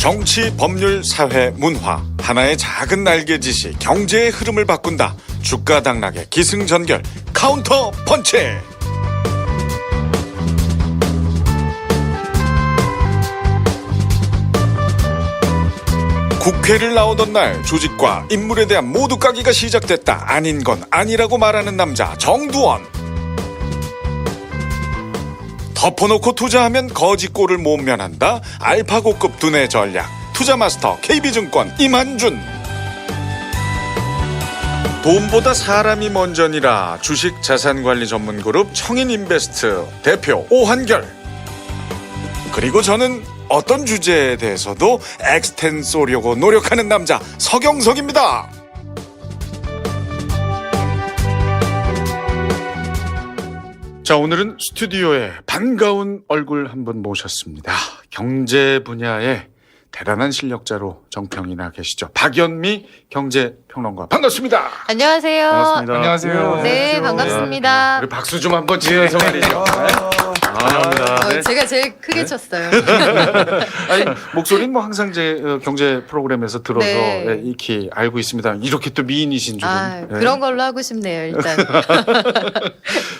정치, 법률, 사회, 문화 하나의 작은 날개짓이 경제의 흐름을 바꾼다. 주가 당락의 기승전결 카운터 펀치. 국회를 나오던 날 조직과 인물에 대한 모두 까기가 시작됐다. 아닌 건 아니라고 말하는 남자 정두원. 덮어놓고 투자하면 거지꼴을 못 면한다. 알파고급 두뇌 전략 투자마스터 KB증권 임한준. 돈보다 사람이 먼저니라 주식 자산관리 전문그룹 청인인베스트 대표 오한결. 그리고 저는 어떤 주제에 대해서도 엑스텐소려고 노력하는 남자 서경석입니다. 자, 오늘은 스튜디오에 반가운 얼굴 한 분 모셨습니다. 경제 분야의 대단한 실력자로 정평이 나 계시죠. 박연미 경제평론가. 반갑습니다. 안녕하세요. 반갑습니다. 안녕하세요. 네, 반갑습니다. 우리 박수 좀 한번 치면서 말이죠. 네. 제가 제일 크게 쳤어요. 아니, 목소리는 뭐 항상 제 경제 프로그램에서 들어서 네. 익히 알고 있습니다. 이렇게 또 미인이신 줄은. 아, 그런 걸로 하고 싶네요, 일단.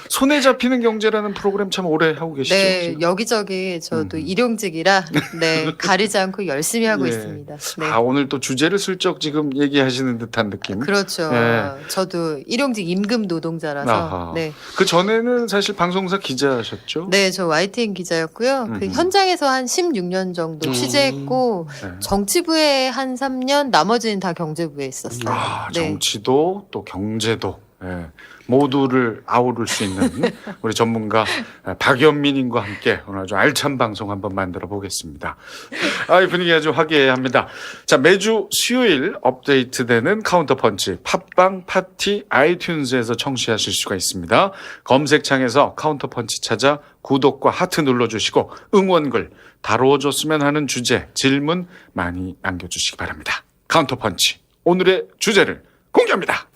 손에 잡히는 경제라는 프로그램 참 오래 하고 계시죠? 네, 지금? 여기저기 저도 일용직이라 네, 가리지 않고 열심히 하고 예. 있습니다. 네. 아, 오늘 또 주제를 슬쩍 지금 얘기하시는 듯한 느낌. 그렇죠. 예. 저도 일용직 임금 노동자라서. 아하. 네. 그 전에는 사실 방송사 기자셨죠? 네, 저 YTN 기자였고요. 그 현장에서 한 16년 정도 취재했고 네. 정치부에 한 3년, 나머지는 다 경제부에 있었어요. 아, 네. 정치도 또 경제도 예, 모두를 아우를 수 있는 우리 전문가 박연민님과 함께 오늘 아주 알찬 방송 한번 만들어 보겠습니다. 아, 이 분위기 아주 화기애애합니다. 자, 매주 수요일 업데이트되는 카운터펀치 팟빵, 파티, 아이튠즈에서 청취하실 수가 있습니다. 검색창에서 카운터펀치 찾아 구독과 하트 눌러주시고 응원글, 다뤄줬으면 하는 주제, 질문 많이 남겨주시기 바랍니다. 카운터펀치 오늘의 주제를 공개합니다.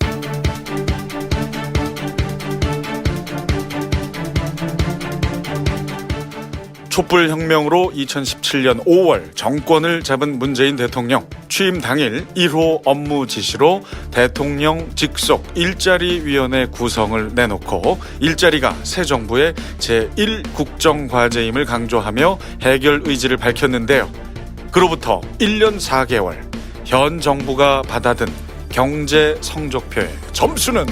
촛불혁명으로 2017년 5월 정권을 잡은 문재인 대통령. 취임 당일 1호 업무 지시로 대통령 직속 일자리위원회 구성을 내놓고 일자리가 새 정부의 제1국정과제임을 강조하며 해결 의지를 밝혔는데요. 그로부터 1년 4개월 현 정부가 받아든 경제 성적표의 점수는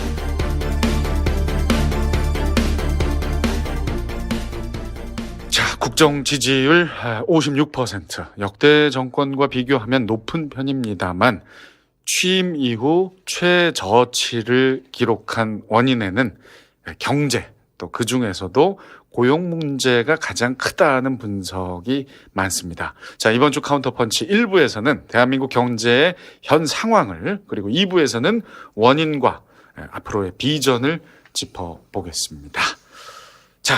국정 지지율 56%, 역대 정권과 비교하면 높은 편입니다만 취임 이후 최저치를 기록한 원인에는 경제, 또 그중에서도 고용 문제가 가장 크다는 분석이 많습니다. 자, 이번 주 카운터펀치 1부에서는 대한민국 경제의 현 상황을, 그리고 2부에서는 원인과 앞으로의 비전을 짚어보겠습니다. 자,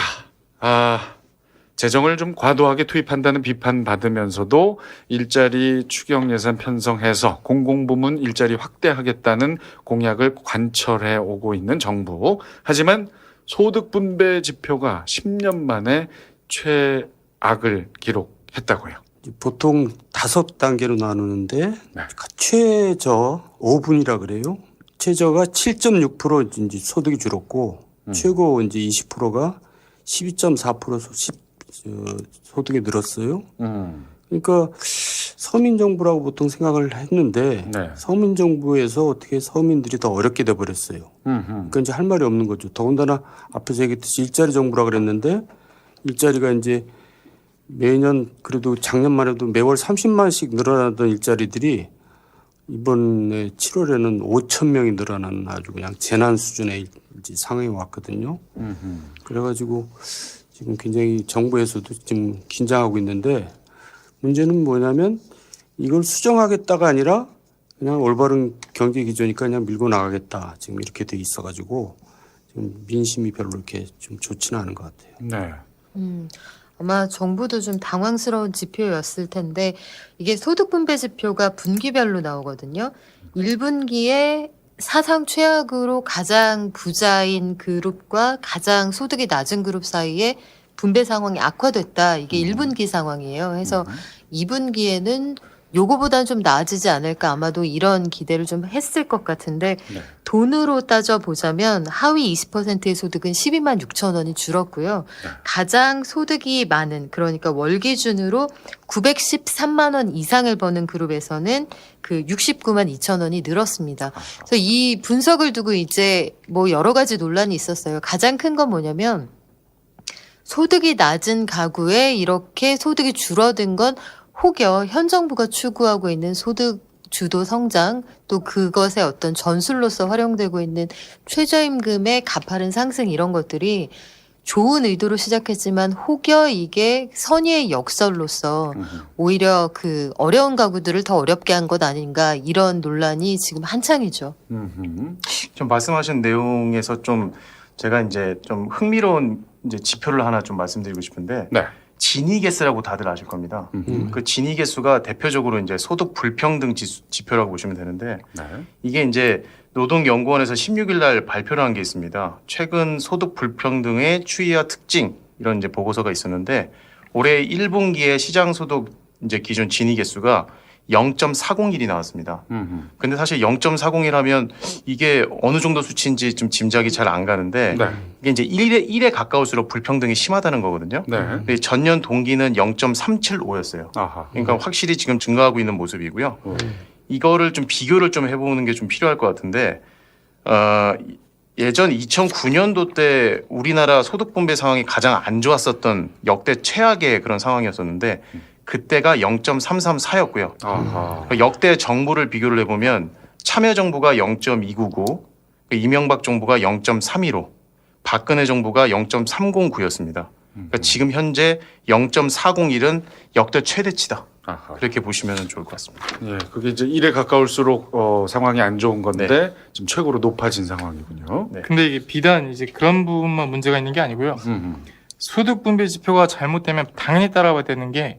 재정을 좀 과도하게 투입한다는 비판받으면서도 일자리 추경 예산 편성해서 공공부문 일자리 확대하겠다는 공약을 관철해 오고 있는 정부. 하지만 소득 분배 지표가 10년 만에 최악을 기록했다고요. 보통 5단계로 나누는데 네. 최저 5분이라 그래요. 최저가 7.6% 이제 소득이 줄었고 최고 이제 20%가 12.4% 소득이 늘었어요. 그러니까 서민정부라고 보통 생각을 했는데 네. 서민정부에서 어떻게 서민들이 더 어렵게 돼버렸어요. 그러니까 이제 할 말이 없는 거죠. 더군다나 앞에서 얘기했듯이 일자리 정부라 그랬는데 일자리가 이제 매년 그래도 작년만 해도 매월 30만씩 늘어나던 일자리들이 이번에 7월에는 5천 명이 늘어나는 아주 그냥 재난 수준의 이제 상황이 왔거든요. 그래가지고 지금 굉장히 정부에서도 지금 긴장하고 있는데 문제는 뭐냐면 이걸 수정하겠다가 아니라 그냥 올바른 경제 기조니까 그냥 밀고 나가겠다. 지금 이렇게 돼 있어가지고 지금 민심이 별로 이렇게 좀 좋지는 않은 것 같아요. 네. 아마 정부도 좀 당황스러운 지표였을 텐데 이게 소득 분배 지표가 분기별로 나오거든요. 1분기에 사상 최악으로 가장 부자인 그룹과 가장 소득이 낮은 그룹 사이에 분배 상황이 악화됐다. 이게 1분기 상황이에요. 그래서 2분기에는 요거보다는 좀 나아지지 않을까 아마도 이런 기대를 좀 했을 것 같은데 네. 돈으로 따져보자면 하위 20%의 소득은 12만 6천 원이 줄었고요. 네. 가장 소득이 많은 그러니까 월 기준으로 913만 원 이상을 버는 그룹에서는 그 69만 2천 원이 늘었습니다. 그래서 이 분석을 두고 이제 뭐 여러 가지 논란이 있었어요. 가장 큰 건 뭐냐면 소득이 낮은 가구에 이렇게 소득이 줄어든 건 혹여 현 정부가 추구하고 있는 소득 주도 성장 또 그것의 어떤 전술로서 활용되고 있는 최저임금의 가파른 상승 이런 것들이 좋은 의도로 시작했지만 혹여 이게 선의의 역설로서 오히려 그 어려운 가구들을 더 어렵게 한 것 아닌가 이런 논란이 지금 한창이죠. 좀 말씀하신 내용에서 좀 제가 이제 좀 흥미로운 이제 지표를 하나 좀 말씀드리고 싶은데 네. 지니게스라고 다들 아실 겁니다. 그 지니게수가 대표적으로 이제 소득 불평등 지표라고 보시면 되는데 네. 이게 이제 노동연구원에서 16일 날 발표를 한 게 있습니다. 최근 소득 불평등의 추이와 특징 이런 이제 보고서가 있었는데 올해 1분기에 시장 소득 이제 기준 지니게수가 0.401이 나왔습니다. 근데 사실 0.401하면 이게 어느 정도 수치인지 좀 짐작이 잘 안 가는데 네. 이게 이제 1에 가까울수록 불평등이 심하다는 거거든요. 네. 근데 전년 동기는 0.375였어요. 아하. 그러니까 확실히 지금 증가하고 있는 모습이고요. 이거를 좀 비교를 좀 해보는 게 좀 필요할 것 같은데 예전 2009년도 때 우리나라 소득 분배 상황이 가장 안 좋았었던 역대 최악의 그런 상황이었었는데 그때가 0.334였고요. 아하. 역대 정부를 비교를 해보면 참여정부가 0.299, 이명박 정부가 0.315, 박근혜 정부가 0.309였습니다. 그러니까 지금 현재 0.401은 역대 최대치다. 아하. 그렇게 보시면 좋을 것 같습니다. 예, 그게 이제 1에 가까울수록 상황이 안 좋은 건데 지금 최고로 높아진 상황이군요. 네. 근데 이게 비단 이제 그런 부분만 문제가 있는 게 아니고요. 소득 분배 지표가 잘못되면 당연히 따라와야 되는 게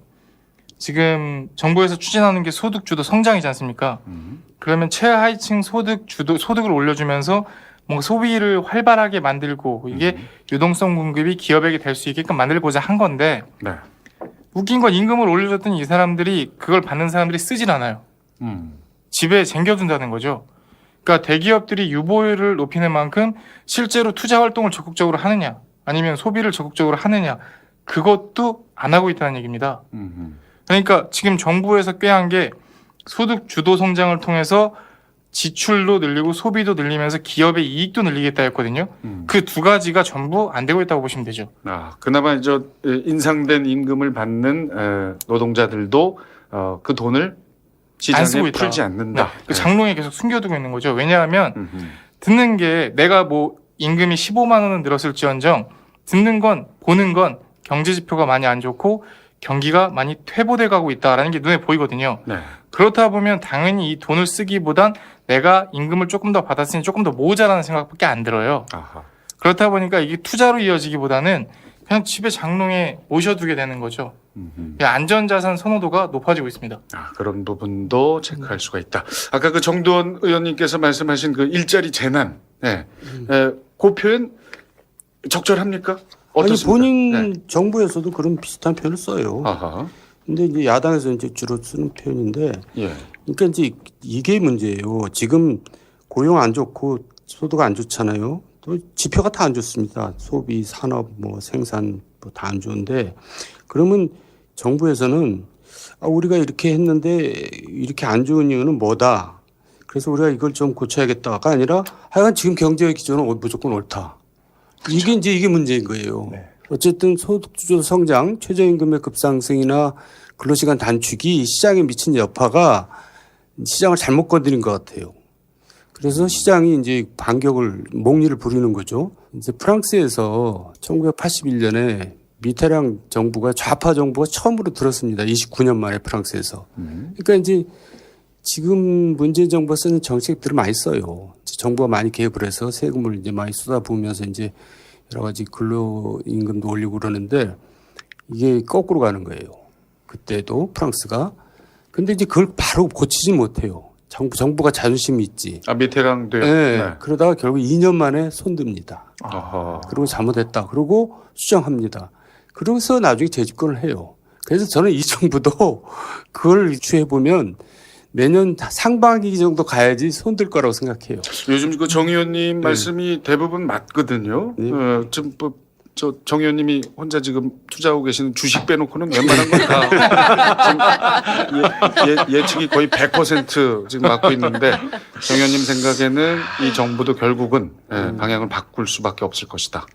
지금 정부에서 추진하는 게 소득 주도 성장이지 않습니까? 그러면 최하위층 소득을 올려주면서 뭔가 소비를 활발하게 만들고 이게 유동성 공급이 기업에게 될 수 있게끔 만들고자 한 건데 네. 웃긴 건 임금을 올려줬더니 이 사람들이 그걸 받는 사람들이 쓰질 않아요. 집에 쟁겨둔다는 거죠. 그러니까 대기업들이 유보율을 높이는 만큼 실제로 투자 활동을 적극적으로 하느냐 아니면 소비를 적극적으로 하느냐 그것도 안 하고 있다는 얘기입니다. 그러니까 지금 정부에서 꾀한 게 소득 주도 성장을 통해서 지출도 늘리고 소비도 늘리면서 기업의 이익도 늘리겠다 했거든요. 그 두 가지가 전부 안 되고 있다고 보시면 되죠. 아, 그나마 이제 인상된 임금을 받는 노동자들도 그 돈을 안 쓰고 시장에 있다. 풀지 않는다. 네. 그 장롱에 계속 숨겨두고 있는 거죠. 왜냐하면 듣는 게 내가 뭐 임금이 15만 원은 늘었을지언정 듣는 건 보는 건 경제 지표가 많이 안 좋고 경기가 많이 퇴보돼 가고 있다라는 게 눈에 보이거든요. 네. 그렇다 보면 당연히 이 돈을 쓰기보단 내가 임금을 조금 더 받았으니 조금 더 모으자라는 생각밖에 안 들어요. 아하. 그렇다 보니까 이게 투자로 이어지기보다는 그냥 집에 장롱에 모셔두게 되는 거죠. 안전자산 선호도가 높아지고 있습니다. 아, 그런 부분도 체크할 수가 있다. 아까 그 정두원 의원님께서 말씀하신 그 일자리 재난, 네. 그 표현 적절합니까? 아니 어떻습니까? 본인 네. 정부에서도 그런 비슷한 표현을 써요. 아하. 근데 이제 야당에서 이제 주로 쓰는 표현인데, 예. 그러니까 이제 이게 문제예요. 지금 고용 안 좋고 소득 안 좋잖아요. 또 지표가 다 안 좋습니다. 소비, 산업, 뭐 생산 뭐 다 안 좋은데, 그러면 정부에서는 우리가 이렇게 했는데 이렇게 안 좋은 이유는 뭐다. 그래서 우리가 이걸 좀 고쳐야겠다가 아니라 하여간 지금 경제 기조는 무조건 옳다. 이게 이제 이게 문제인 거예요. 네. 어쨌든 소득주도 성장, 최저임금의 급상승이나 근로시간 단축이 시장에 미친 여파가 시장을 잘못 건드린 것 같아요. 그래서 시장이 이제 반격을 목리를 부리는 거죠. 이제 프랑스에서 1981년에 미테랑 정부가 좌파 정부가 처음으로 들었습니다. 29년 만에 프랑스에서. 그러니까 이제 지금 문재인 정부가 쓰는 정책들을 많이 써요. 정부가 많이 개입을 해서 세금을 이제 많이 쏟아부으면서 이제 여러 가지 근로임금도 올리고 그러는데 이게 거꾸로 가는 거예요. 그때도 프랑스가. 근데 이제 그걸 바로 고치지 못해요. 정부가 자존심이 있지. 아, 미테랑도요? 네. 그러다가 결국 2년 만에 손듭니다. 아하. 그리고 잘못했다. 그러고 수정합니다. 그러고서 나중에 재집권을 해요. 그래서 저는 이 정부도 그걸 취해 보면 내년 상반기 정도 가야지 손들 거라고 생각해요. 요즘 그 정 의원님 말씀이 대부분 맞거든요. 네. 지금 정 의원님이 혼자 지금 투자하고 계시는 주식 빼놓고는 웬만한 건 다 예측이 거의 100% 지금 맞고 있는데 정 의원님 생각에는 이 정부도 결국은 방향을 바꿀 수밖에 없을 것이다.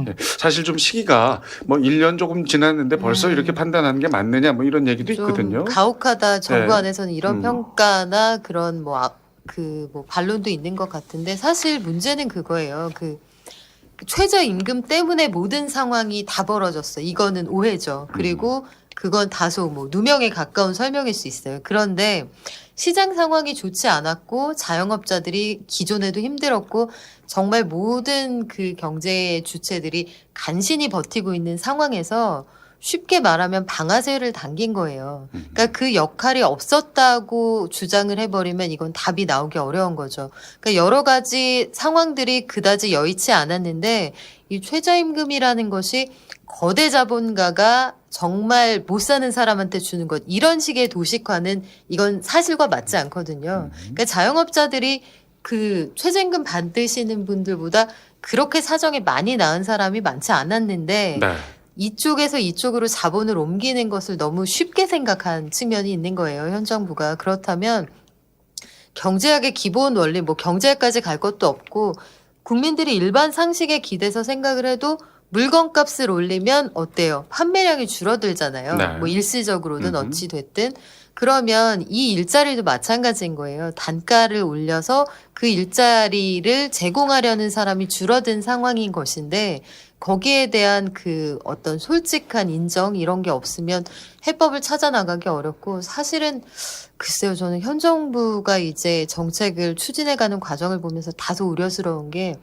예. 사실 좀 시기가 뭐 1년 조금 지났는데 벌써 이렇게 판단하는 게 맞느냐 뭐 이런 얘기도 좀 있거든요. 가혹하다. 정부 네. 안에서는 이런 평가나 그런 뭐 반론도 있는 것 같은데 사실 문제는 그거예요. 그 최저임금 때문에 모든 상황이 다 벌어졌어. 이거는 오해죠. 그리고 그건 다소 뭐 누명에 가까운 설명일 수 있어요. 그런데 시장 상황이 좋지 않았고 자영업자들이 기존에도 힘들었고 정말 모든 그 경제 주체들이 간신히 버티고 있는 상황에서 쉽게 말하면 방아쇠를 당긴 거예요. 그러니까 그 역할이 없었다고 주장을 해버리면 이건 답이 나오기 어려운 거죠. 그러니까 여러 가지 상황들이 그다지 여의치 않았는데 이 최저임금이라는 것이 거대 자본가가 정말 못 사는 사람한테 주는 것 이런 식의 도식화는 이건 사실과 맞지 않거든요. 그러니까 자영업자들이 그 최저임금 받으시는 분들보다 그렇게 사정이 많이 나은 사람이 많지 않았는데 네. 이쪽에서 이쪽으로 자본을 옮기는 것을 너무 쉽게 생각한 측면이 있는 거예요. 현 정부가. 그렇다면 경제학의 기본 원리, 뭐 경제학까지 갈 것도 없고 국민들이 일반 상식에 기대서 생각을 해도 물건값을 올리면 어때요? 판매량이 줄어들잖아요. 네. 뭐 일시적으로든 어찌 됐든. 그러면 이 일자리도 마찬가지인 거예요. 단가를 올려서 그 일자리를 제공하려는 사람이 줄어든 상황인 것인데 거기에 대한 그 어떤 솔직한 인정 이런 게 없으면 해법을 찾아 나가기 어렵고 사실은 글쎄요 저는 현 정부가 이제 정책을 추진해가는 과정을 보면서 다소 우려스러운 게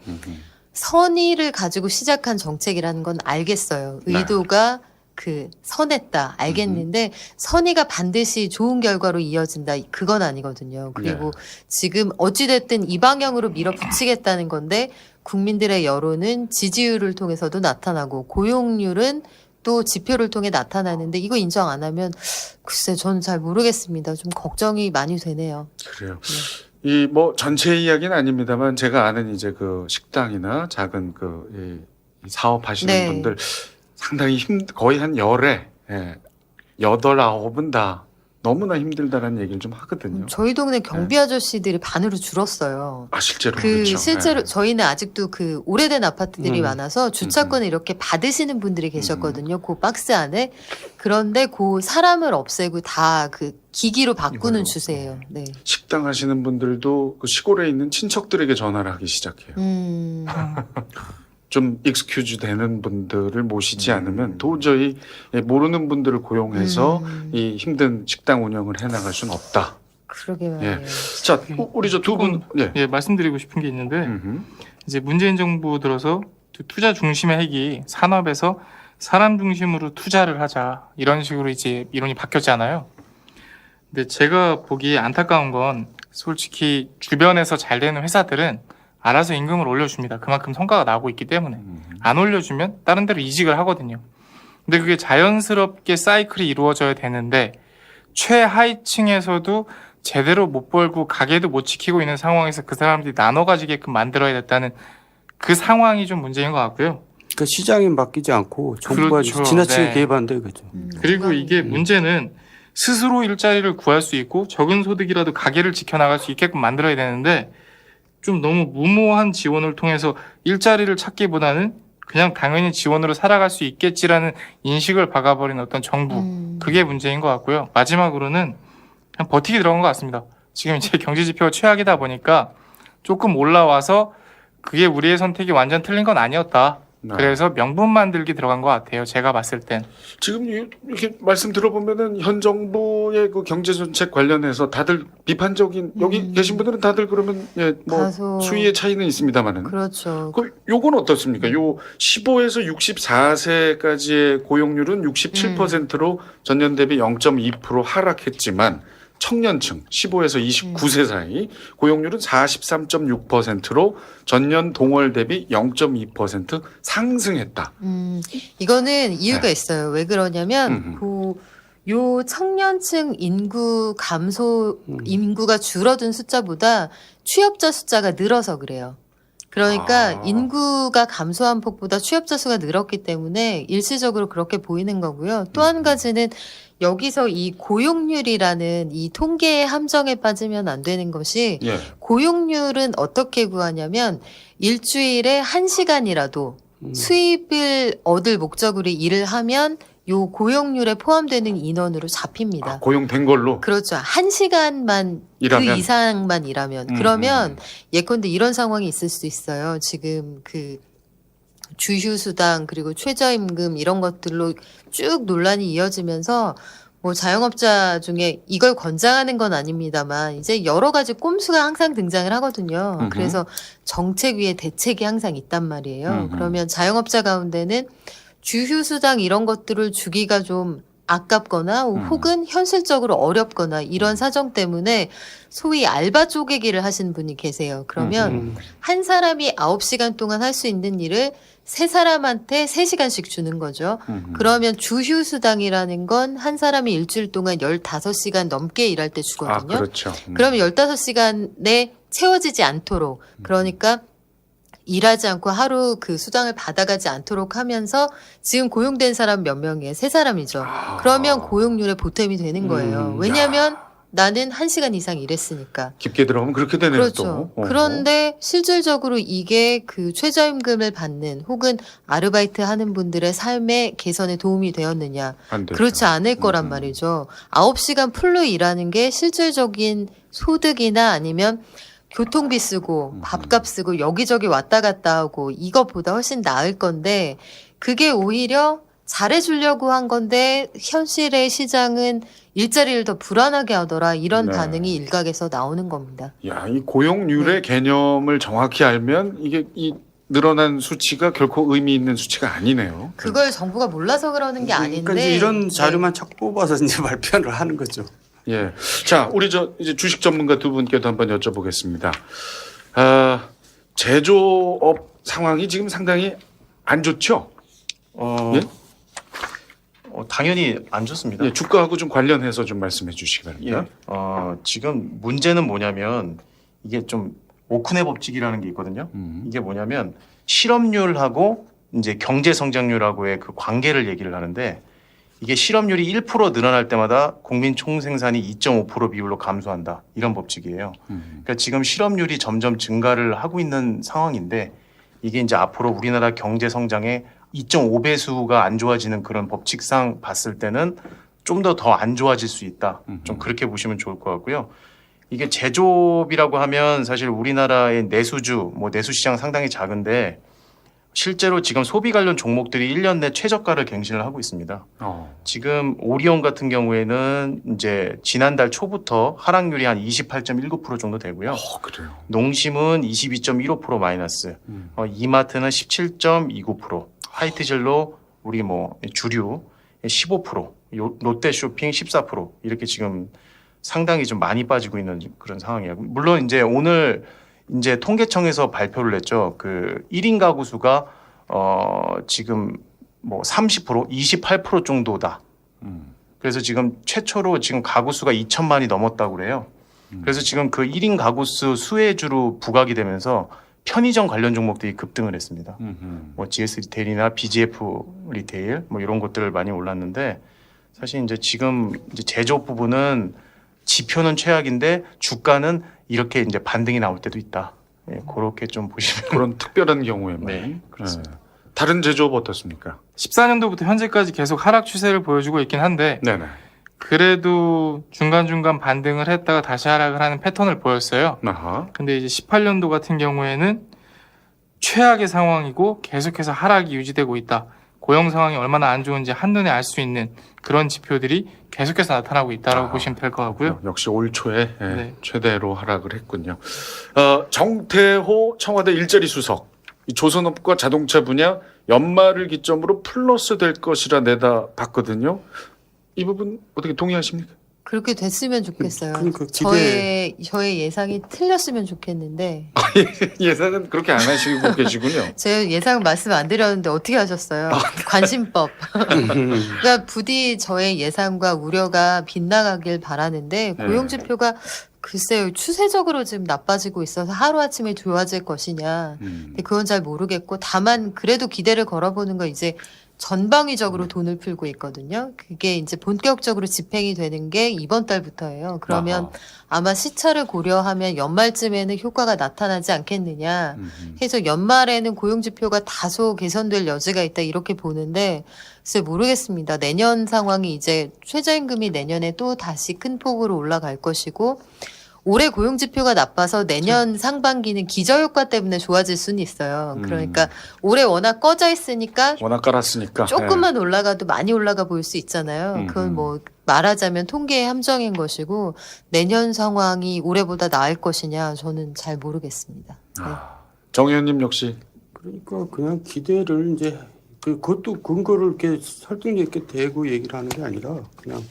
선의를 가지고 시작한 정책이라는 건 알겠어요. 의도가 그 선했다 알겠는데 선의가 반드시 좋은 결과로 이어진다 그건 아니거든요. 그리고 지금 어찌됐든 이 방향으로 밀어붙이겠다는 건데 국민들의 여론은 지지율을 통해서도 나타나고 고용률은 또 지표를 통해 나타나는데 이거 인정 안 하면 글쎄 저는 잘 모르겠습니다. 좀 걱정이 많이 되네요. 그래요. 이 뭐 전체 이야기는 아닙니다만 제가 아는 이제 그 식당이나 작은 그 이 사업하시는 네. 분들 상당히 거의 한 열에 8, 9은 다 너무나 힘들다라는 얘기를 좀 하거든요. 저희 동네 경비 아저씨들이 반으로 줄었어요. 아 실제로 그 그렇죠. 실제로 네. 저희는 아직도 그 오래된 아파트들이 많아서 주차권을 이렇게 받으시는 분들이 계셨거든요. 그 박스 안에. 그런데 그 사람을 없애고 다 그 기기로 바꾸는 이걸로. 추세예요. 네. 식당 하시는 분들도 그 시골에 있는 친척들에게 전화를 하기 시작해요. 좀 익스큐즈 되는 분들을 모시지 않으면 도저히 모르는 분들을 고용해서 이 힘든 식당 운영을 해나갈 수는 없다. 그러게 말이에요. 자, 우리 저 두 분, 예, 말씀드리고 싶은 게 있는데 음흠. 이제 문재인 정부 들어서 투자 중심의 핵이 산업에서 사람 중심으로 투자를 하자 이런 식으로 이제 이론이 바뀌었잖아요. 근데 제가 보기에 안타까운 건 솔직히 주변에서 잘 되는 회사들은 알아서 임금을 올려줍니다. 그만큼 성과가 나오고 있기 때문에. 안 올려주면 다른 데로 이직을 하거든요. 근데 그게 자연스럽게 사이클이 이루어져야 되는데 최하위층에서도 제대로 못 벌고 가게도 못 지키고 있는 상황에서 그 사람들이 나눠 가지게끔 만들어야 됐다는 그 상황이 좀 문제인 것 같고요. 그러니까 시장에 맡기지 않고 정부가 그렇죠. 지나치게 네. 개입한다 이거죠. 그리고 이게 문제는 스스로 일자리를 구할 수 있고 적은 소득이라도 가게를 지켜나갈 수 있게끔 만들어야 되는데 좀 너무 무모한 지원을 통해서 일자리를 찾기보다는 그냥 당연히 지원으로 살아갈 수 있겠지라는 인식을 박아버린 어떤 정부 그게 문제인 것 같고요. 마지막으로는 그냥 버티기 들어간 것 같습니다. 지금 이제 경제 지표가 최악이다 보니까 조금 올라와서 그게 우리의 선택이 완전 틀린 건 아니었다. 네. 그래서 명분 만들기 들어간 것 같아요. 제가 봤을 땐. 지금 이렇게 말씀 들어보면은 현 정부의 그 경제 정책 관련해서 다들 비판적인 여기 계신 분들은 다들 그러면 뭐 다소- 수위의 차이는 있습니다만은 그렇죠. 요건 어떻습니까? 요 15에서 64세까지의 고용률은 67%로 전년 대비 0.2% 하락했지만 청년층 15에서 29세 사이 고용률은 43.6%로 전년 동월 대비 0.2% 상승했다. 이거는 이유가 네. 있어요. 왜 그러냐면 요 청년층 인구 감소 인구가 줄어든 숫자보다 취업자 숫자가 늘어서 그래요. 그러니까 인구가 감소한 폭보다 취업자 수가 늘었기 때문에 일시적으로 그렇게 보이는 거고요. 또 한 가지는 여기서 이 고용률이라는 이 통계의 함정에 빠지면 안 되는 것이 예. 고용률은 어떻게 구하냐면 일주일에 1시간이라도 수입을 얻을 목적으로 일을 하면 요 고용률에 포함되는 인원으로 잡힙니다. 고용된 걸로. 그렇죠. 1시간만 일하면? 그 이상만 일하면 그러면 예컨대 이런 상황이 있을 수 있어요. 지금 그 주휴수당 그리고 최저임금 이런 것들로 쭉 논란이 이어지면서 뭐 자영업자 중에 이걸 권장하는 건 아닙니다만 이제 여러 가지 꼼수가 항상 등장을 하거든요. 그래서 정책 위에 대책이 항상 있단 말이에요. 그러면 자영업자 가운데는 주휴수당 이런 것들을 주기가 좀 아깝거나 혹은 현실적으로 어렵거나 이런 사정 때문에 소위 알바 쪼개기를 하시는 분이 계세요. 그러면 한 사람이 9시간 동안 할 수 있는 일을 세 사람한테 3시간씩 주는 거죠. 그러면 주휴수당이라는 건 한 사람이 일주일 동안 15시간 넘게 일할 때 주거든요. 그렇죠. 그러면 15시간에 채워지지 않도록 그러니까 일하지 않고 하루 그 수당을 받아가지 않도록 하면서 지금 고용된 사람 몇 명이에요? 3사람이죠. 그러면 고용률에 보탬이 되는 거예요. 왜냐하면 나는 1시간 이상 일했으니까. 깊게 들어가면 그렇게 되네요. 그렇죠. 또. 그런데 실질적으로 이게 그 최저임금을 받는 혹은 아르바이트 하는 분들의 삶의 개선에 도움이 되었느냐. 안 되죠. 그렇지 않을 거란 말이죠. 9시간 풀로 일하는 게 실질적인 소득이나 아니면 교통비 쓰고 밥값 쓰고 여기저기 왔다 갔다 하고 이것보다 훨씬 나을 건데 그게 오히려 잘해주려고 한 건데 현실의 시장은 일자리를 더 불안하게 하더라 이런 네. 반응이 일각에서 나오는 겁니다. 야, 이 고용률의 개념을 정확히 알면 이게 이 늘어난 수치가 결코 의미 있는 수치가 아니네요. 그걸 정부가 몰라서 그러는 게 아닌데 그러니까 이제 이런 네. 자료만 자꾸 뽑아서 이제 발표를 하는 거죠. 예. 자, 우리 이제 주식 전문가 두 분께도 한번 여쭤보겠습니다. 제조업 상황이 지금 상당히 안 좋죠? 예? 당연히 안 좋습니다. 예, 주가하고 좀 관련해서 좀 말씀해 주시기 바랍니다. 지금 문제는 뭐냐면 이게 좀 오쿤의 법칙이라는 게 있거든요. 이게 뭐냐면 실업률하고 이제 경제 성장률하고의 그 관계를 얘기를 하는데 이게 실업률이 1% 늘어날 때마다 국민 총생산이 2.5% 비율로 감소한다. 이런 법칙이에요. 그러니까 지금 실업률이 점점 증가를 하고 있는 상황인데 이게 이제 앞으로 우리나라 경제 성장의 2.5배수가 안 좋아지는 그런 법칙상 봤을 때는 좀 더 안 좋아질 수 있다. 좀 그렇게 보시면 좋을 것 같고요. 이게 제조업이라고 하면 사실 우리나라의 내수주, 내수 시장 상당히 작은데 실제로 지금 소비 관련 종목들이 1년 내 최저가를 갱신을 하고 있습니다. 지금 오리온 같은 경우에는 이제 지난달 초부터 하락률이 한 28.19% 정도 되고요. 그래요. 농심은 22.15% 마이너스, 이마트는 17.29%, 하이트젤로 우리 주류 15%, 롯데쇼핑 14% 이렇게 지금 상당히 좀 많이 빠지고 있는 그런 상황이에요. 물론 이제 오늘 이제 통계청에서 발표를 했죠. 그 1인 가구 수가 지금 30%, 28% 정도다. 그래서 지금 최초로 지금 가구 수가 2천만이 넘었다고 그래요. 그래서 지금 그 1인 가구 수 수혜주로 부각이 되면서 편의점 관련 종목들이 급등을 했습니다. GS 리테일이나 BGF 리테일 이런 것들을 많이 올랐는데 사실 이제 지금 이제 제조업 부분은 지표는 최악인데 주가는 이렇게 이제 반등이 나올 때도 있다. 예, 그렇게 좀 보시면 그런 특별한 경우에만. 네, 그렇습니다. 다른 제조업 어떻습니까? 14년도부터 현재까지 계속 하락 추세를 보여주고 있긴 한데 네네. 그래도 중간중간 반등을 했다가 다시 하락을 하는 패턴을 보였어요. 아하. 근데 이제 18년도 같은 경우에는 최악의 상황이고 계속해서 하락이 유지되고 있다. 고용 상황이 얼마나 안 좋은지 한눈에 알 수 있는 그런 지표들이 계속해서 나타나고 있다라고 보시면 될 것 같고요. 역시 올 초에 네. 최대로 하락을 했군요. 정태호 청와대 일자리 수석. 이 조선업과 자동차 분야 연말을 기점으로 플러스 될 것이라 내다 봤거든요. 이 부분 어떻게 동의하십니까? 그렇게 됐으면 좋겠어요. 그러니까 저의 예상이 틀렸으면 좋겠는데 예상은 그렇게 안 하시고 계시군요. 제 예상 말씀 안 드렸는데 어떻게 하셨어요? 관심법. 그러니까 부디 저의 예상과 우려가 빗나가길 바라는데 네. 고용지표가 글쎄요 추세적으로 지금 나빠지고 있어서 하루아침에 좋아질 것이냐. 근데 그건 잘 모르겠고 다만 그래도 기대를 걸어보는 건 이제 전방위적으로 돈을 풀고 있거든요. 그게 이제 본격적으로 집행이 되는 게 이번 달부터예요. 그러면 아하. 아마 시차를 고려하면 연말쯤에는 효과가 나타나지 않겠느냐. 해서 연말에는 고용지표가 다소 개선될 여지가 있다 이렇게 보는데 글쎄 모르겠습니다. 내년 상황이 이제 최저임금이 내년에 또 다시 큰 폭으로 올라갈 것이고 올해 고용지표가 나빠서 내년 상반기는 기저효과 때문에 좋아질 수는 있어요. 그러니까 올해 워낙 꺼져 있으니까 워낙 깔았으니까. 조금만 올라가도 많이 올라가 보일 수 있잖아요. 그건 뭐 말하자면 통계의 함정인 것이고 내년 상황이 올해보다 나을 것이냐 저는 잘 모르겠습니다. 네. 정 의원님 역시 그러니까 그냥 기대를 이제 그것도 근거를 이렇게 설득력 있게 대고 얘기를 하는 게 아니라 그냥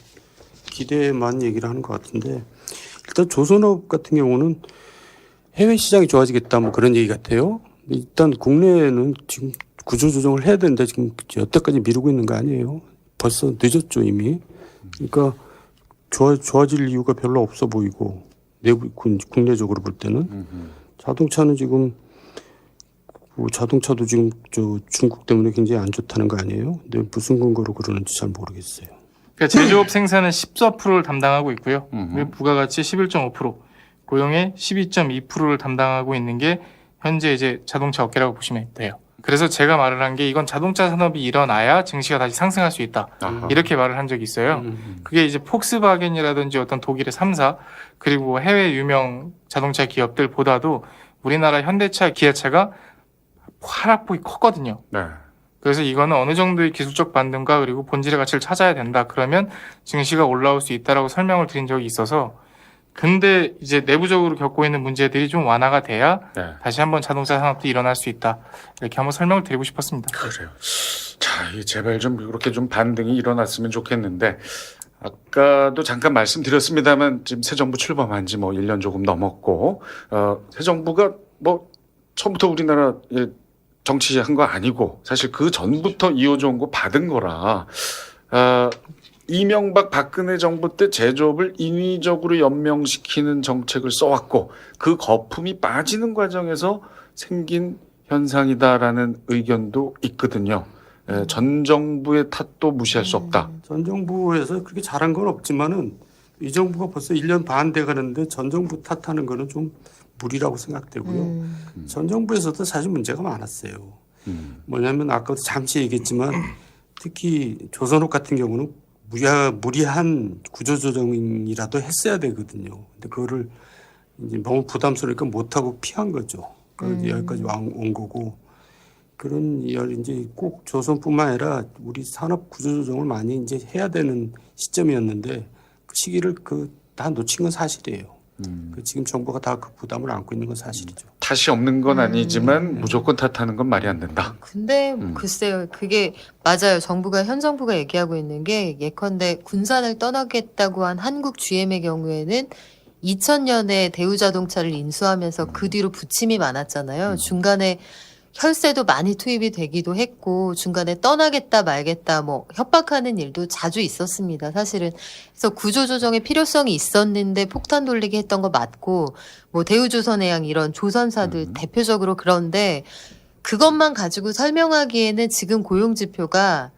기대만 얘기를 하는 것 같은데 일단 조선업 같은 경우는 해외 시장이 좋아지겠다 뭐 그런 얘기 같아요. 일단 국내에는 지금 구조조정을 해야 되는데 지금 여태까지 미루고 있는 거 아니에요. 벌써 늦었죠 이미. 그러니까 좋아질 이유가 별로 없어 보이고 내부 국내적으로 볼 때는 자동차는 지금 뭐 자동차도 지금 저 중국 때문에 굉장히 안 좋다는 거 아니에요? 근데 무슨 근거로 그러는지 잘 모르겠어요. 그러니까 제조업 생산은 14%를 담당하고 있고요. 그리고 부가가치 11.5%, 고용의 12.2%를 담당하고 있는 게 현재 이제 자동차 업계라고 보시면 돼요. 그래서 제가 말을 한 게 이건 자동차 산업이 일어나야 증시가 다시 상승할 수 있다. 이렇게 말을 한 적이 있어요. 그게 이제 폭스바겐이라든지 어떤 독일의 3사 그리고 해외 유명 자동차 기업들보다도 우리나라 현대차, 기아차가 하락폭이 컸거든요. 네. 그래서 이거는 어느 정도의 기술적 반등과 그리고 본질의 가치를 찾아야 된다. 그러면 증시가 올라올 수 있다라고 설명을 드린 적이 있어서 근데 이제 내부적으로 겪고 있는 문제들이 좀 완화가 돼야 네. 다시 한번 자동차 산업도 일어날 수 있다. 이렇게 한번 설명을 드리고 싶었습니다. 그래요. 자, 이 제발 좀 그렇게 좀 반등이 일어났으면 좋겠는데 아까도 잠깐 말씀드렸습니다만 지금 새 정부 출범한 지 뭐 1년 조금 넘었고 새 정부가 뭐 처음부터 우리나라 정치한 거 아니고 사실 그 전부터 이어져온 거 받은 거라 이명박 박근혜 정부 때 제조업을 인위적으로 연명시키는 정책을 써왔고 그 거품이 빠지는 과정에서 생긴 현상이다라는 의견도 있거든요. 전 정부의 탓도 무시할 수 없다. 전 정부에서 그렇게 잘한 건 없지만은 이 정부가 벌써 1년 반 돼 가는데 전 정부 탓하는 거는 좀 무리라고 생각되고요. 전 정부에서도 사실 문제가 많았어요. 뭐냐면 아까도 잠시 얘기했지만 특히 조선업 같은 경우는 무리한 구조조정이라도 했어야 되거든요. 근데 그거를 이제 너무 부담스러우니까 못하고 피한 거죠. 그래서 여기까지 온 거고 그런 이제 꼭 조선뿐만 아니라 우리 산업 구조조정을 많이 이제 해야 되는 시점이었는데 그 시기를 다 놓친 건 사실이에요. 지금 정부가 다 그 부담을 안고 있는 건 사실이죠. 탓이 없는 건 아니지만 무조건 탓하는 건 말이 안 된다. 근데 글쎄요. 그게 맞아요. 현 정부가 얘기하고 있는 게 예컨대 군산을 떠나겠다고 한 한국 GM의 경우에는 2000년에 대우자동차를 인수하면서 그 뒤로 부침이 많았잖아요. 중간에 혈세도 많이 투입이 되기도 했고 중간에 떠나겠다 말겠다 뭐 협박하는 일도 자주 있었습니다. 사실은 그래서 구조조정의 필요성이 있었는데 폭탄 돌리기 했던 거 맞고 뭐 대우조선해양 이런 조선사들 대표적으로 그런데 그것만 가지고 설명하기에는 지금 고용지표가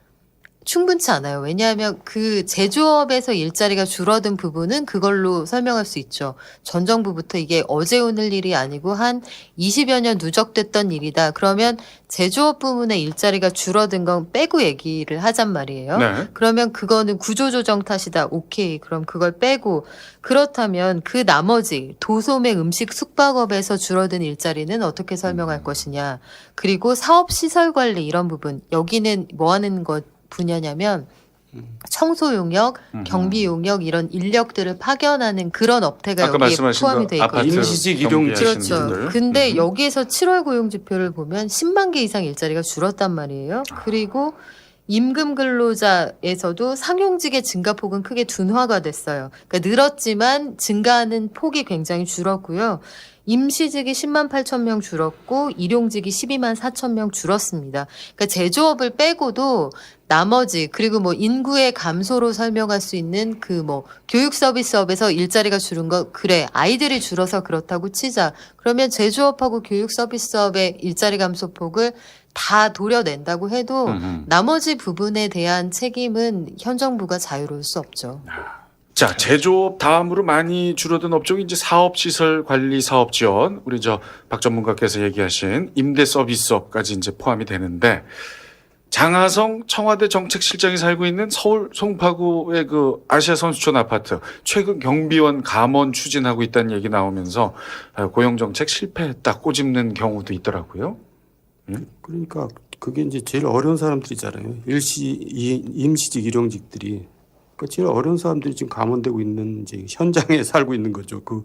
충분치 않아요. 왜냐하면 그 제조업에서 일자리가 줄어든 부분은 그걸로 설명할 수 있죠. 전 정부부터 이게 어제 오늘 일이 아니고 한 20여 년 누적됐던 일이다. 그러면 제조업 부문의 일자리가 줄어든 건 빼고 얘기를 하잔 말이에요. 네. 그러면 그거는 구조조정 탓이다. 오케이. 그럼 그걸 빼고 그렇다면 그 나머지 도소매 음식 숙박업에서 줄어든 일자리는 어떻게 설명할 것이냐. 그리고 사업시설관리 이런 부분. 여기는 뭐 하는 것 분야냐면 청소 용역, 경비 용역 이런 인력들을 파견하는 그런 업태가 아까 여기에 말씀하신 포함이 그 돼 아파트 있거든요. 임시직 일용 경비하시는 그렇죠. 분들. 근데 여기에서 7월 고용 지표를 보면 10만 개 이상 일자리가 줄었단 말이에요. 그리고 임금 근로자에서도 상용직의 증가폭은 크게 둔화가 됐어요. 그러니까 늘었지만 증가하는 폭이 굉장히 줄었고요. 임시직이 10만 8천 명 줄었고 일용직이 12만 4천 명 줄었습니다. 그러니까 제조업을 빼고도 나머지 그리고 뭐 인구의 감소로 설명할 수 있는 그 뭐 교육 서비스업에서 일자리가 줄은 거 그래 아이들이 줄어서 그렇다고 치자. 그러면 제조업하고 교육 서비스업의 일자리 감소폭을 다 도려낸다고 해도 나머지 부분에 대한 책임은 현 정부가 자유로울 수 없죠. 자, 제조업 다음으로 많이 줄어든 업종이 이제 사업시설 관리 사업 지원, 우리 저 박 전문가께서 얘기하신 임대 서비스업까지 이제 포함이 되는데, 장하성 청와대 정책실장이 살고 있는 서울 송파구의 그 아시아 선수촌 아파트 최근 경비원 감원 추진하고 있다는 얘기 나오면서 고용정책 실패했다 꼬집는 경우도 있더라고요. 그러니까 그게 이제 제일 어려운 사람들이잖아요. 임시직 일용직들이. 그러니까 제일 어려운 사람들이 지금 감원되고 있는 이제 현장에 살고 있는 거죠. 그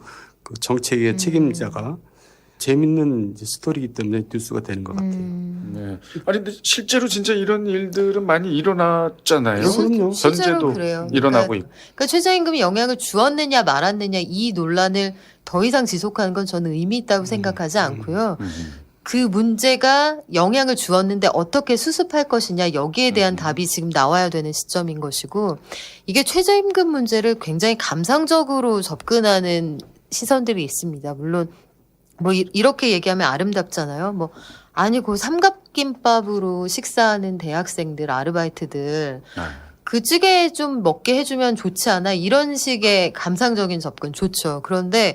정책의 책임자가. 재밌는 이제 스토리이기 때문에 뉴스가 되는 것 같아요. 네. 아니 근데 실제로 진짜 이런 일들은 많이 일어났잖아요. 그럼요. 실제로 현재도 그래요. 일어나고 있고. 그러니까 최저임금이 영향을 주었느냐 말았느냐 이 논란을 더 이상 지속하는 건 저는 의미 있다고 생각하지 않고요. 그 문제가 영향을 주었는데 어떻게 수습할 것이냐 여기에 대한 답이 지금 나와야 되는 시점인 것이고 이게 최저임금 문제를 굉장히 감상적으로 접근하는 시선들이 있습니다. 물론 뭐 이렇게 얘기하면 아름답잖아요. 뭐 아니 그 삼각김밥으로 식사하는 대학생들 아르바이트들 그 찌개 좀 먹게 해주면 좋지 않아? 이런 식의 감상적인 접근 좋죠. 그런데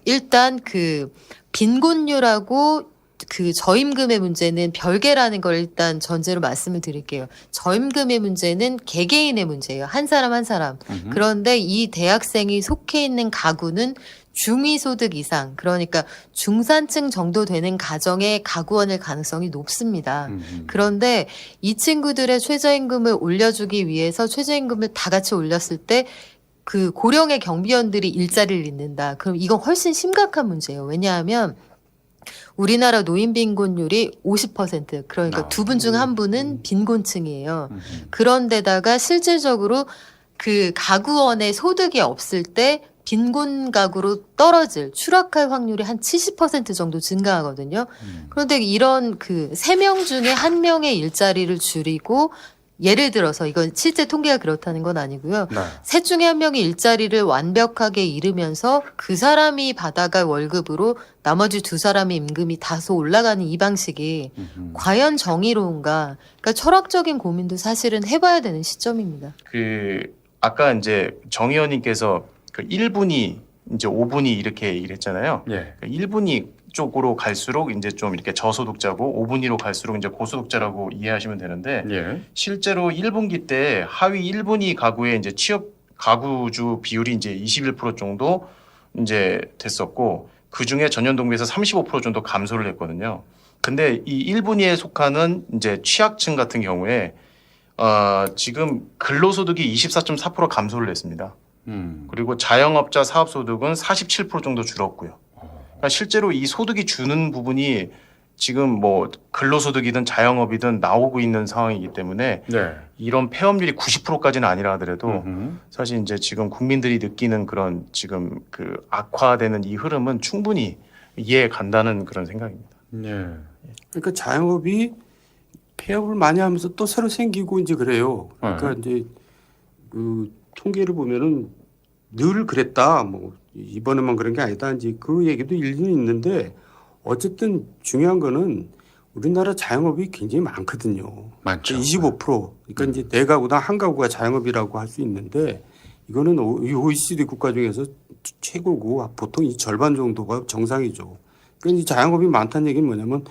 일단 그 빈곤율하고 그 저임금의 문제는 별개라는 걸 일단 전제로 말씀을 드릴게요. 저임금의 문제는 개개인의 문제예요. 한 사람 한 사람. 그런데 이 대학생이 속해 있는 가구는 중위소득 이상, 그러니까 중산층 정도 되는 가정의 가구원일 가능성이 높습니다. 그런데 이 친구들의 최저임금을 올려주기 위해서 최저임금을 다 같이 올렸을 때 그 고령의 경비원들이 일자리를 잃는다. 그럼 이건 훨씬 심각한 문제예요. 왜냐하면 우리나라 노인 빈곤율이 50%, 그러니까 두 분 중 한 분은 빈곤층이에요. 그런데다가 실질적으로 그 가구원의 소득이 없을 때 빈곤 가구로 추락할 확률이 한 70% 정도 증가하거든요. 그런데 이런 그 3명 중에 1명의 일자리를 줄이고 예를 들어서 이건 실제 통계가 그렇다는 건 아니고요. 셋 중에 1명이 일자리를 완벽하게 잃으면서 그 사람이 받아갈 월급으로 나머지 2사람의 임금이 다소 올라가는 이 방식이 과연 정의로운가? 그러니까 철학적인 고민도 사실은 해봐야 되는 시점입니다. 아까 이제 정 의원님께서 그 1분위 이제 5분위 이렇게 얘기를 했잖아요. 예. 1분위 쪽으로 갈수록 이제 좀 이렇게 저소득자고 5분위로 갈수록 이제 고소득자라고 이해하시면 되는데 예. 실제로 1분기 때 하위 1분위 가구의 이제 취업 가구주 비율이 이제 21% 정도 이제 됐었고 그 중에 전년 동기에서 35% 정도 감소를 했거든요. 근데 이 1분위에 속하는 이제 취약층 같은 경우에 지금 근로소득이 24.4% 감소를 했습니다. 그리고 자영업자 사업소득은 47% 정도 줄었고요. 그러니까 실제로 이 소득이 주는 부분이 지금 뭐 근로소득이든 자영업이든 나오고 있는 상황이기 때문에 네. 이런 폐업률이 90%까지는 아니라 하더라도 사실 이제 지금 국민들이 느끼는 그런 지금 그 악화되는 이 흐름은 충분히 이해해 간다는 그런 생각입니다. 네. 그러니까 자영업이 폐업을 많이 하면서 또 새로 생기고 이제 그래요. 그러니까 이제 그 통계를 보면은 늘 그랬다. 뭐 이번에만 그런 게 아니다. 이제 그 얘기도 일리는 있는데 어쨌든 중요한 거는 우리나라 자영업이 굉장히 많거든요. 많죠. 25%. 그러니까 이제 네 가구당 한 가구가 자영업이라고 할 수 있는데 이거는 OECD 국가 중에서 최고고 보통 이 절반 정도가 정상이죠. 그러니까 이 자영업이 많다는 얘기는 뭐냐면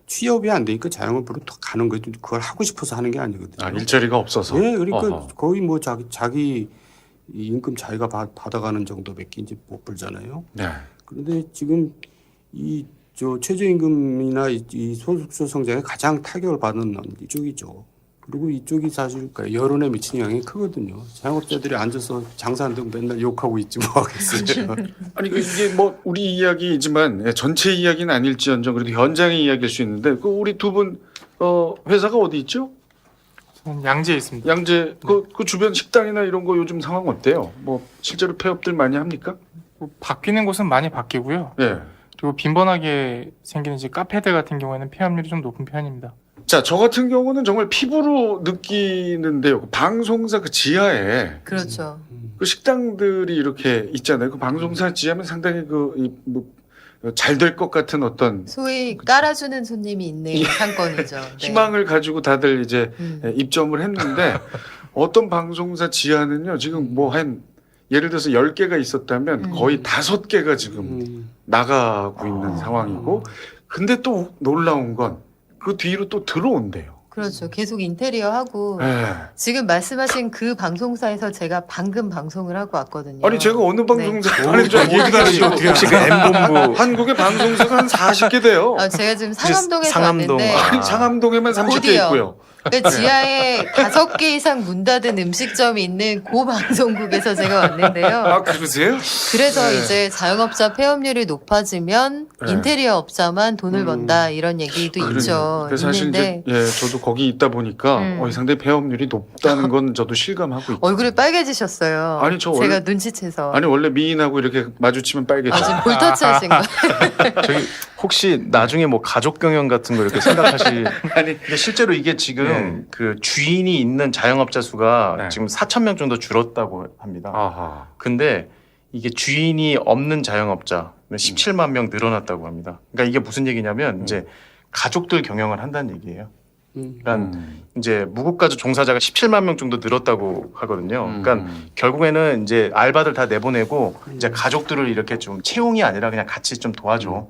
취업이 안 되니까 자영업으로 더 가는 거지 그걸 하고 싶어서 하는 게 아니거든요. 일자리가 없어서. 네, 그러니까 거의 뭐 자기 임금 자기가 받아가는 정도밖에 이제 못 벌잖아요. 네. 그런데 지금 저 최저임금이나 이 소득세 성장에 가장 타격을 받는 이쪽이죠. 그리고 이쪽이 사실 여론에 미치는 영향이 크거든요. 자영업자들이 앉아서 장사 안 되고 맨날 욕하고 있지 뭐 하겠어요. 아니 이게 뭐 우리 이야기이지만 전체 이야기는 아닐지언정 그래도 현장의 이야기일 수 있는데 그 우리 두 분 회사가 어디 있죠? 저는 양재에 있습니다. 양재 그 주변 식당이나 이런 거 요즘 상황 어때요? 뭐 실제로 폐업들 많이 합니까? 뭐 바뀌는 곳은 많이 바뀌고요. 예. 그리고 빈번하게 생기는 이제 카페들 같은 경우에는 폐업률이 좀 높은 편입니다. 자, 저 같은 경우는 정말 피부로 느끼는데요. 그 방송사 그 지하에 그렇죠. 그 식당들이 이렇게 있잖아요. 그 방송사 지하면 상당히 잘 될 것 같은 어떤 소위 깔아주는 손님이 있는 상권이죠. 네. 희망을 가지고 다들 이제 음. 입점을 했는데 어떤 방송사 지하는요. 지금 뭐 한 예를 들어서 10개가 있었다면 거의 5개가 지금 나가고 있는 상황이고 근데 또 놀라운 건 그 뒤로 또 들어온대요. 그렇죠. 계속 인테리어 하고 예. 지금 말씀하신 그 방송사에서 제가 방금 방송을 하고 왔거든요. 아니 제가 어느 방송사 네. 하는 줄 얘기가 아니죠. 혹시 그 M본부 한국의 방송사가 한 40개 돼요. 아, 제가 지금 상암동에서 상암동. 왔는데 아니, 상암동에만 30개 곧이요. 있고요. 그 지하에 5개 이상 문 닫은 음식점이 있는 그 방송국에서 제가 왔는데요. 아 그러세요? 그래서 네. 이제 자영업자 폐업률이 높아지면 네. 인테리어 업자만 돈을 번다 이런 얘기도 있죠. 그래서 사실 있는데 이제 저도 거기 있다 보니까 상당히 폐업률이 높다는 건 저도 실감하고 있고. 얼굴이 빨개지셨어요. 아니, 저 제가 원래- 눈치채서. 아니 원래 미인하고 이렇게 마주치면 빨개져. 아, 지금 볼터치 하신 거. 저희 혹시 나중에 뭐 가족 경영 같은 거 이렇게 생각하실 아니 근데 실제로 이게 지금 그 주인이 있는 자영업자 수가 네. 지금 4,000명 정도 줄었다고 합니다. 아하. 근데 이게 주인이 없는 자영업자 17만 명 늘어났다고 합니다. 그러니까 이게 무슨 얘기냐면 이제 가족들 경영을 한다는 얘기예요. 그러니까 이제 무급가족 종사자가 17만 명 정도 늘었다고 하거든요. 그러니까 결국에는 이제 알바들 다 내보내고 이제 가족들을 이렇게 좀 채용이 아니라 그냥 같이 좀 도와줘.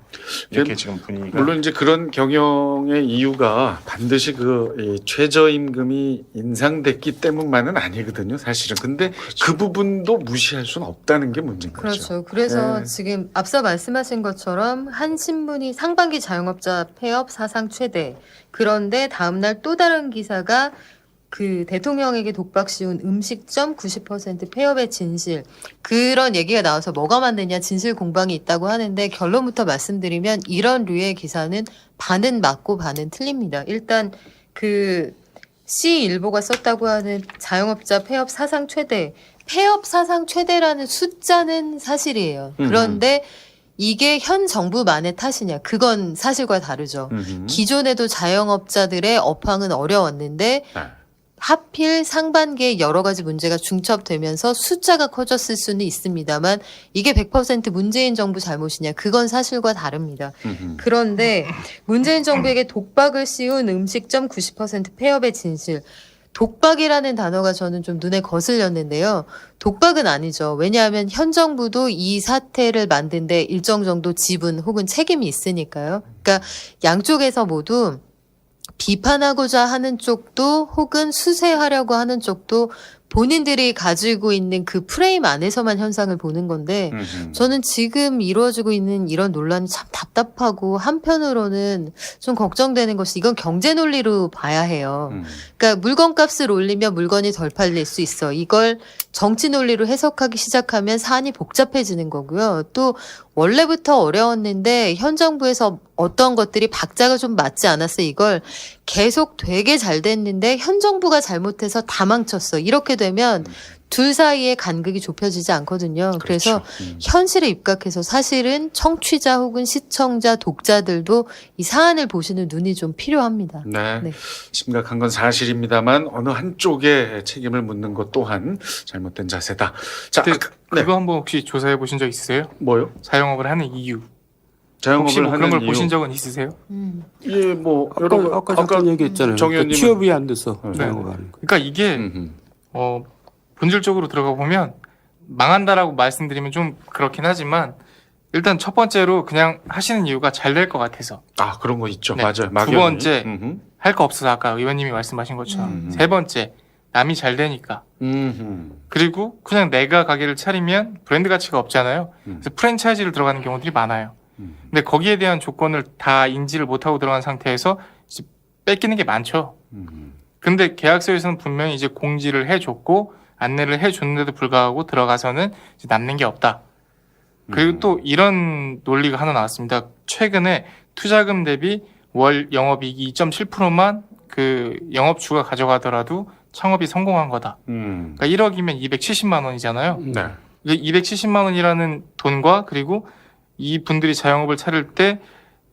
이렇게 지금 분위기가. 물론 이제 그런 경영의 이유가 반드시 이 최저임금이 인상됐기 때문만은 아니거든요, 사실은. 근데 그 부분도 무시할 수는 없다는 게 문제인 거죠. 그렇죠. 그래서 네. 지금 앞서 말씀하신 것처럼 한 신문이 상반기 자영업자 폐업 사상 최대. 그런데 다음날 또 다른 기사가 그 대통령에게 독박 씌운 음식점 90% 폐업의 진실. 그런 얘기가 나와서 뭐가 맞느냐 진실 공방이 있다고 하는데 결론부터 말씀드리면 이런 류의 기사는 반은 맞고 반은 틀립니다. 일단 그 C일보가 썼다고 하는 자영업자 폐업 사상 최대. 폐업 사상 최대라는 숫자는 사실이에요. 그런데 이게 현 정부만의 탓이냐? 그건 사실과 다르죠. 기존에도 자영업자들의 업황은 어려웠는데 네. 하필 상반기에 여러 가지 문제가 중첩되면서 숫자가 커졌을 수는 있습니다만 이게 100% 문재인 정부 잘못이냐? 그건 사실과 다릅니다. 그런데 문재인 정부에게 독박을 씌운 음식점 90% 폐업의 진실. 독박이라는 단어가 저는 좀 눈에 거슬렸는데요. 독박은 아니죠. 왜냐하면 현 정부도 이 사태를 만든데 일정 정도 지분 혹은 책임이 있으니까요. 그러니까 양쪽에서 모두 비판하고자 하는 쪽도 혹은 수세하려고 하는 쪽도 본인들이 가지고 있는 그 프레임 안에서만 현상을 보는 건데 저는 지금 이루어지고 있는 이런 논란이 참 답답하고 한편으로는 좀 걱정되는 것이 이건 경제 논리로 봐야 해요. 그러니까 물건값을 올리면 물건이 덜 팔릴 수 있어. 이걸 정치 논리로 해석하기 시작하면 사안이 복잡해지는 거고요. 또 원래부터 어려웠는데 현 정부에서 어떤 것들이 박자가 좀 맞지 않았어. 이걸 계속 되게 잘 됐는데 현 정부가 잘못해서 다 망쳤어. 이렇게 되면 둘 사이의 간극이 좁혀지지 않거든요. 그래서 현실에 입각해서 사실은 청취자 혹은 시청자, 독자들도 이 사안을 보시는 눈이 좀 필요합니다. 네. 네. 심각한 건 사실입니다만 어느 한쪽에 책임을 묻는 것 또한 잘못된 자세다. 자, 근데 네. 그거 한번 혹시 조사해 보신 적 있으세요? 뭐요? 자영업을 하는 이유. 혹시 자영업을 뭐 그런 하는 걸 이유. 보신 적은 있으세요? 예, 뭐 여러 아까 잠깐 얘기했잖아요. 정 그러니까 의원님은- 취업이 안 돼서 네. 자영업하는 거. 그러니까 이게 본질적으로 들어가 보면 망한다라고 말씀드리면 좀 그렇긴 하지만 일단 첫 번째로 그냥 하시는 이유가 잘 될 것 같아서 아 그런 거 있죠. 네. 맞아요. 두 막연히. 번째 음흠. 할 거 없어서 아까 의원님이 말씀하신 것처럼 세 번째 남이 잘 되니까 그리고 그냥 내가 가게를 차리면 브랜드 가치가 없잖아요. 그래서 프랜차이즈를 들어가는 경우들이 많아요. 근데 거기에 대한 조건을 다 인지를 못하고 들어간 상태에서 이제 뺏기는 게 많죠. 근데 계약서에서는 분명히 이제 공지를 해줬고 안내를 해줬는데도 불구하고 들어가서는 이제 남는 게 없다. 그리고 또 이런 논리가 하나 나왔습니다. 최근에 투자금 대비 월 영업이익이 2.7%만 그 영업주가 가져가더라도 창업이 성공한 거다. 음. 그러니까 1억이면 270만 원이잖아요. 네. 270만 원이라는 돈과 그리고 이 분들이 자영업을 차릴 때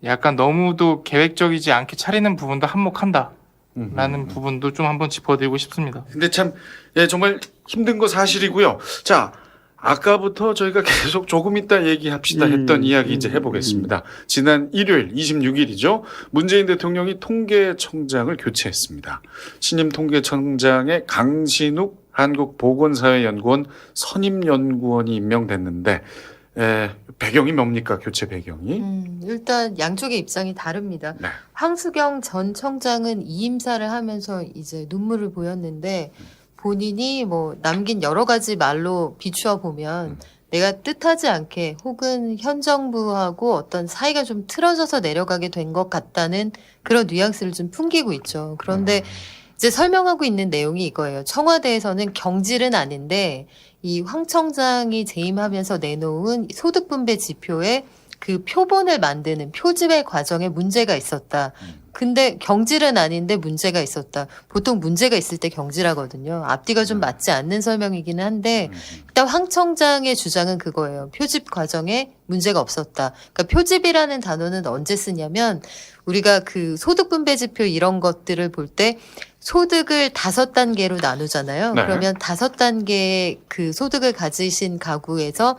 약간 너무도 계획적이지 않게 차리는 부분도 한몫한다라는 부분도 좀 한번 짚어드리고 싶습니다. 근데 참, 예, 정말 힘든 거 사실이고요. 자, 아까부터 저희가 계속 조금 이따 얘기합시다 했던 이야기 이제 해보겠습니다. 지난 일요일 26일이죠. 문재인 대통령이 통계청장을 교체했습니다. 신임 통계청장에 강신욱 한국보건사회연구원 선임연구원이 임명됐는데 배경이 뭡니까? 교체 배경이? 일단 양쪽의 입장이 다릅니다. 네. 황수경 전 청장은 이임사를 하면서 이제 눈물을 보였는데 본인이 뭐 남긴 여러 가지 말로 비추어 보면 내가 뜻하지 않게 혹은 현 정부하고 어떤 사이가 좀 틀어져서 내려가게 된 것 같다는 그런 뉘앙스를 좀 풍기고 있죠. 그런데 이제 설명하고 있는 내용이 이거예요. 청와대에서는 경질은 아닌데 이 황 청장이 재임하면서 내놓은 소득분배 지표에 그 표본을 만드는 표집의 과정에 문제가 있었다. 근데 경질은 아닌데 문제가 있었다. 보통 문제가 있을 때 경질하거든요. 앞뒤가 좀 맞지 않는 설명이기는 한데 일단 황 청장의 주장은 그거예요. 표집 과정에 문제가 없었다. 그러니까 표집이라는 단어는 언제 쓰냐면 우리가 그 소득분배지표 이런 것들을 볼 때 소득을 5단계로 나누잖아요. 네. 그러면 5단계의 그 소득을 가지신 가구에서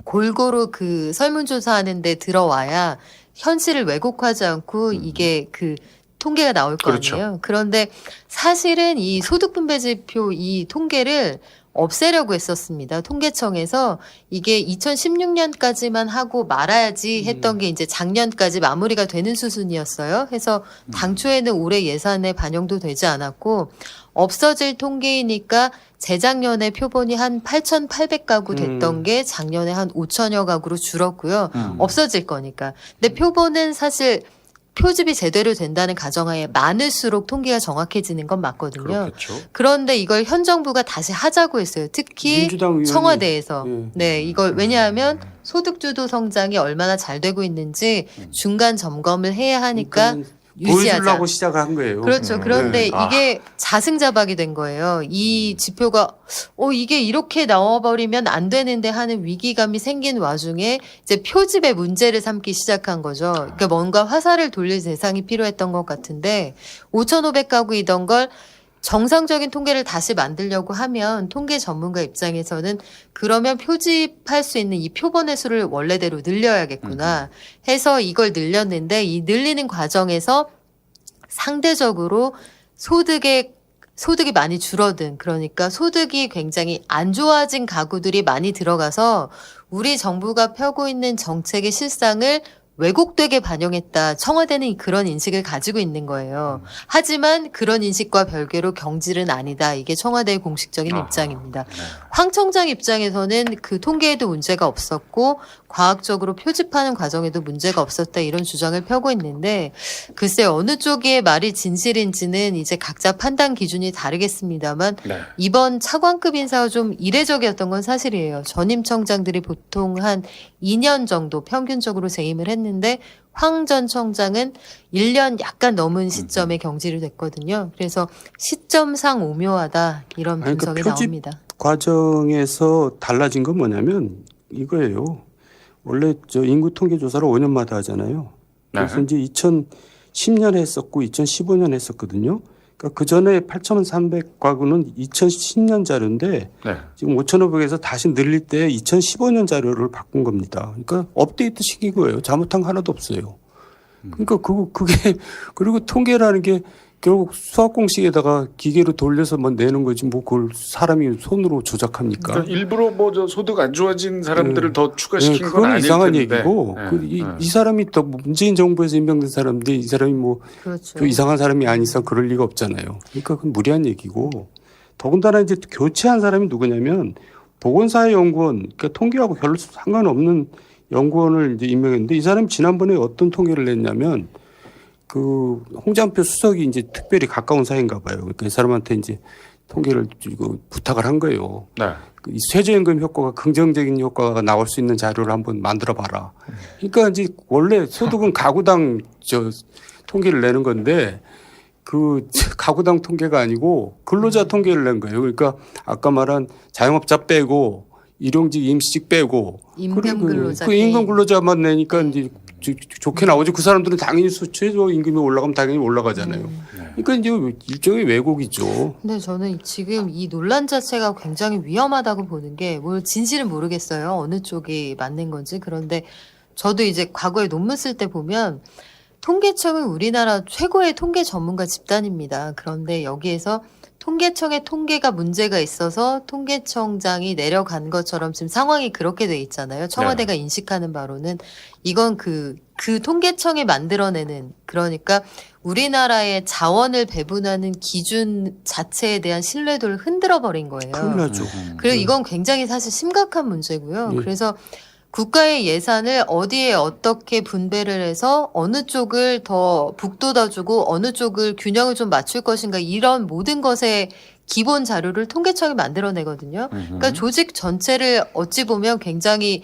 골고루 그 설문조사하는 데 들어와야 현실을 왜곡하지 않고 이게 그 통계가 나올 거 그렇죠. 아니에요. 그런데 사실은 이 소득분배지표 이 통계를 없애려고 했었습니다. 통계청에서 이게 2016년까지만 하고 말아야지 했던 게 이제 작년까지 마무리가 되는 수순이었어요. 해서 당초에는 올해 예산에 반영도 되지 않았고 없어질 통계이니까 재작년에 표본이 한 8,800가구 됐던 게 작년에 한 5천여 가구로 줄었고요. 없어질 거니까. 근데 표본은 사실 표집이 제대로 된다는 가정하에 많을수록 통계가 정확해지는 건 맞거든요. 그렇겠죠. 그런데 이걸 현 정부가 다시 하자고 했어요. 특히 민주당 의원이 청와대에서. 예. 네, 이걸 왜냐하면 소득주도 성장이 얼마나 잘 되고 있는지 중간 점검을 해야 하니까 유지하자. 보여주려고 시작을 한 거예요. 그렇죠. 그런데 네. 이게 자승자박이 된 거예요. 이 지표가 이게 이렇게 나와버리면 안 되는데 하는 위기감이 생긴 와중에 이제 표집의 문제를 삼기 시작한 거죠. 그러니까 뭔가 화살을 돌릴 대상이 필요했던 것 같은데 5,500가구이던 걸 정상적인 통계를 다시 만들려고 하면 통계 전문가 입장에서는 그러면 표집할 수 있는 이 표본의 수를 원래대로 늘려야겠구나 해서 이걸 늘렸는데 이 늘리는 과정에서 상대적으로 소득이 많이 줄어든 그러니까 소득이 굉장히 안 좋아진 가구들이 많이 들어가서 우리 정부가 펴고 있는 정책의 실상을 왜곡되게 반영했다. 청와대는 그런 인식을 가지고 있는 거예요. 하지만 그런 인식과 별개로 경질은 아니다. 이게 청와대의 공식적인 입장입니다. 황 청장 입장에서는 그 통계에도 문제가 없었고 과학적으로 표집하는 과정에도 문제가 없었다. 이런 주장을 펴고 있는데 글쎄 어느 쪽의 말이 진실인지는 이제 각자 판단 기준이 다르겠습니다만 네. 이번 차관급 인사가 좀 이례적이었던 건 사실이에요. 전임 청장들이 보통 한 2년 정도 평균적으로 재임을 했는데 황 전 청장은 1년 약간 넘은 시점에 경질이 됐거든요. 그래서 시점상 오묘하다 이런 아니, 분석이 그러니까 표집 나옵니다. 과정에서 달라진 건 뭐냐면 이거예요. 원래 저 인구 통계 조사를 5년마다 하잖아요. 그래서 이제 2010년 했었고 2015년 했었거든요. 그러니까 그 전에 8,300가구는 2010년 자료인데 네. 지금 5,500에서 다시 늘릴 때 2015년 자료를 바꾼 겁니다. 그러니까 업데이트 시킨 거예요. 잘못한 거 하나도 없어요. 그러니까 그게 그리고 통계라는 게 결국 수학 공식에다가 기계로 돌려서 내는 거지 뭐 그걸 사람이 손으로 조작합니까? 그러니까 일부러 뭐 저 소득 안 좋아진 사람들을 더 추가시킨 건 그건 아닐 이상한 텐데. 얘기고 이 사람이 또 문재인 정부에서 임명된 사람인데 이 사람이 뭐 그렇죠. 그 이상한 사람이 아닌 이상 그럴 리가 없잖아요. 그러니까 그건 무리한 얘기고 더군다나 이제 교체한 사람이 누구냐면 보건사회연구원 그러니까 통계하고 별로 상관없는 연구원을 이제 임명했는데 이 사람이 지난번에 어떤 통계를 냈냐면 그 홍장표 수석이 이제 특별히 가까운 사이인가 봐요. 그러니까 이 사람한테 이제 통계를 부탁을 한 거예요. 네. 이 최저임금 효과가 긍정적인 효과가 나올 수 있는 자료를 한번 만들어 봐라. 그러니까 이제 원래 소득은 가구당 통계를 내는 건데 그 가구당 통계가 아니고 근로자 통계를 낸 거예요. 그러니까 아까 말한 자영업자 빼고 일용직 임시직 빼고 임금 근로자 그 임금 근로자만 내니까 이제 좋게 나오죠. 그 사람들은 당연히 최저 임금이 올라가면 당연히 올라가잖아요. 그러니까 이제 일종의 왜곡이죠. 근데 저는 지금 이 논란 자체가 굉장히 위험하다고 보는 게, 뭐 진실은 모르겠어요. 어느 쪽이 맞는 건지. 그런데 저도 이제 과거에 논문 쓸 때 보면 통계청은 우리나라 최고의 통계 전문가 집단입니다. 그런데 여기에서 통계청의 통계가 문제가 있어서 통계청장이 내려간 것처럼 지금 상황이 그렇게 돼 있잖아요. 청와대가 인식하는 바로는 이건 그 통계청이 만들어내는, 그러니까 우리나라의 자원을 배분하는 기준 자체에 대한 신뢰도를 흔들어 버린 거예요. 큰일 나죠. 그리고 이건 굉장히 사실 심각한 문제고요. 예. 그래서 국가의 예산을 어디에 어떻게 분배를 해서 어느 쪽을 더 북돋아주고 어느 쪽을 균형을 좀 맞출 것인가, 이런 모든 것의 기본 자료를 통계청이 만들어내거든요. 그러니까 조직 전체를 어찌 보면 굉장히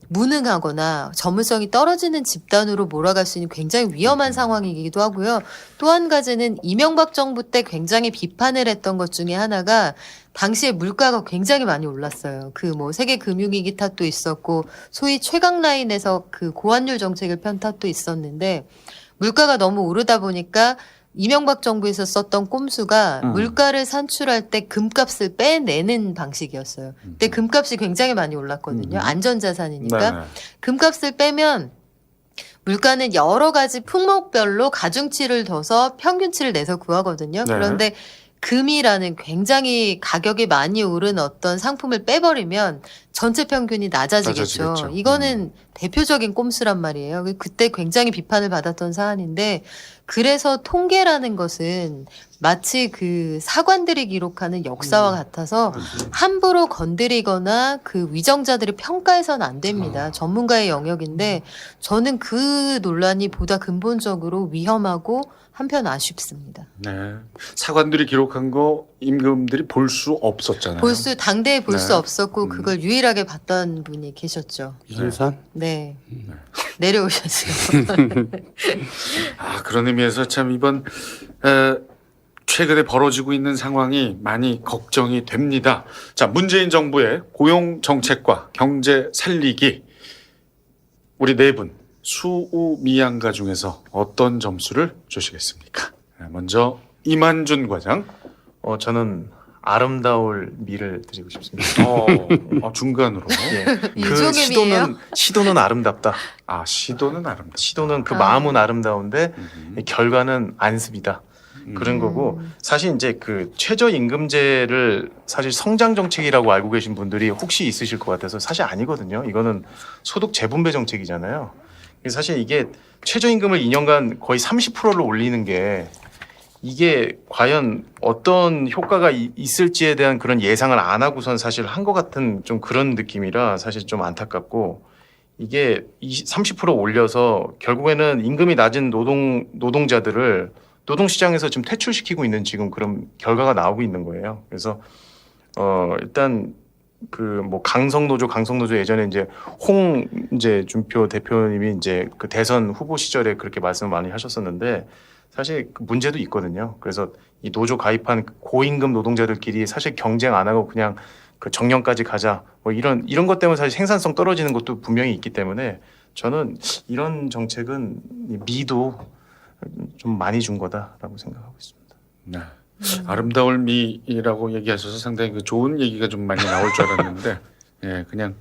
무능하거나 전문성이 떨어지는 집단으로 몰아갈 수 있는 굉장히 위험한 상황이기도 하고요. 또 한 가지는 이명박 정부 때 굉장히 비판을 했던 것 중에 하나가, 당시에 물가가 굉장히 많이 올랐어요. 세계 금융위기 탓도 있었고, 소위 최강 라인에서 고환율 정책을 편 탓도 있었는데, 물가가 너무 오르다 보니까 이명박 정부에서 썼던 꼼수가 물가를 산출할 때 금값을 빼내는 방식이었어요. 근데 금값이 굉장히 많이 올랐거든요. 안전자산이니까. 네네. 금값을 빼면 물가는 여러 가지 품목별로 가중치를 둬서 평균치를 내서 구하거든요. 네. 그런데 금이라는 굉장히 가격이 많이 오른 어떤 상품을 빼버리면 전체 평균이 낮아지겠죠. 낮아지겠죠. 이거는 대표적인 꼼수란 말이에요. 그때 굉장히 비판을 받았던 사안인데, 그래서 통계라는 것은 마치 사관들이 기록하는 역사와 같아서 함부로 건드리거나 위정자들을 평가해서는 안 됩니다. 전문가의 영역인데, 저는 그 논란이 보다 근본적으로 위험하고 한편 아쉽습니다. 네. 사관들이 기록한 거 임금들이 볼 수 없었잖아요. 당대에 볼 수 네. 없었고, 그걸 유일하게 봤던 분이 계셨죠. 이현산? 네. 내려오셨어요. 그런 의미에서 참 이번 최근에 벌어지고 있는 상황이 많이 걱정이 됩니다. 자, 문재인 정부의 고용 정책과 경제 살리기, 우리 네 분 수우미양가 중에서 어떤 점수를 주시겠습니까? 먼저 이만준 과장. 저는 아름다울 미를 드리고 싶습니다. 중간으로. 예. 일종의 시도는 아름답다. 시도는 아름답다. 시도는 마음은 아름다운데 결과는 안습이다. 그런 거고, 사실 이제 최저임금제를 사실 성장 정책이라고 알고 계신 분들이 혹시 있으실 것 같아서 사실 아니거든요. 이거는 소득 재분배 정책이잖아요. 사실 이게 최저임금을 2년간 거의 30%를 올리는 게, 이게 과연 어떤 효과가 있을지에 대한 그런 예상을 안 하고선 사실 한 것 같은 좀 그런 느낌이라 사실 좀 안타깝고, 이게 30% 올려서 결국에는 임금이 낮은 노동자들을 노동시장에서 지금 퇴출시키고 있는 지금 그런 결과가 나오고 있는 거예요. 그래서 일단 강성노조 예전에 이제 준표 대표님이 이제 대선 후보 시절에 그렇게 말씀을 많이 하셨었는데, 사실 문제도 있거든요. 그래서 이 노조 가입한 고임금 노동자들끼리 사실 경쟁 안 하고 그냥 정년까지 가자, 이런 것 때문에 사실 생산성 떨어지는 것도 분명히 있기 때문에, 저는 이런 정책은 미도 좀 많이 준 거다라고 생각하고 있습니다. 네. 아름다울 미라고 얘기하셔서 상당히 좋은 얘기가 좀 많이 나올 줄 알았는데, 그냥